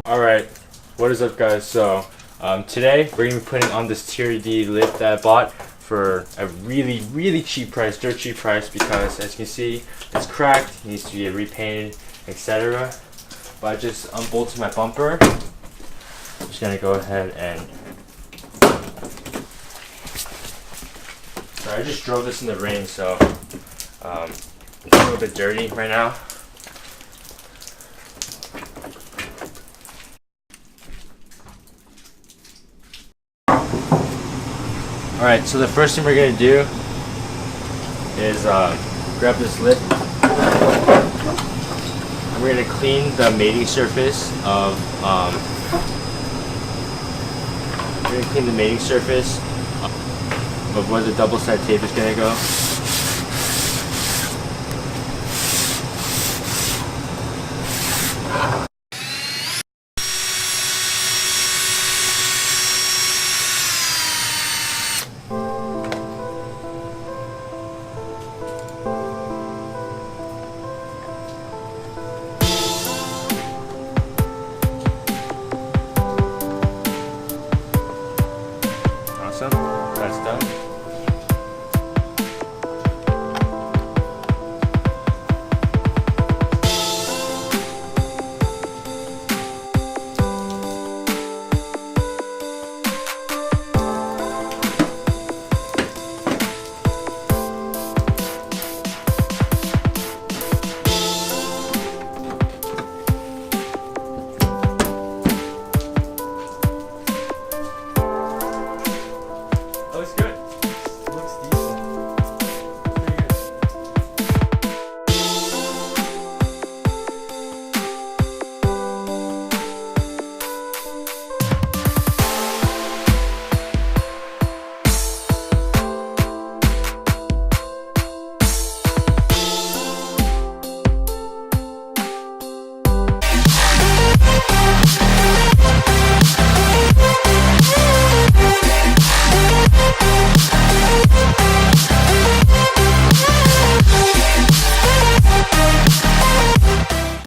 Alright, what is up guys? So today we're going to be putting on this TRD lip that I bought for a really cheap price, dirt cheap price, because as you can see it's cracked, it needs to be repainted, etc. But I just unbolted my bumper. I'm just going to go ahead and I just drove this in the rain, so it's a little bit dirty right now. Alright, so the first thing we're going to do is grab this lip and we're going to clean the mating surface of where the double-sided tape is going to go.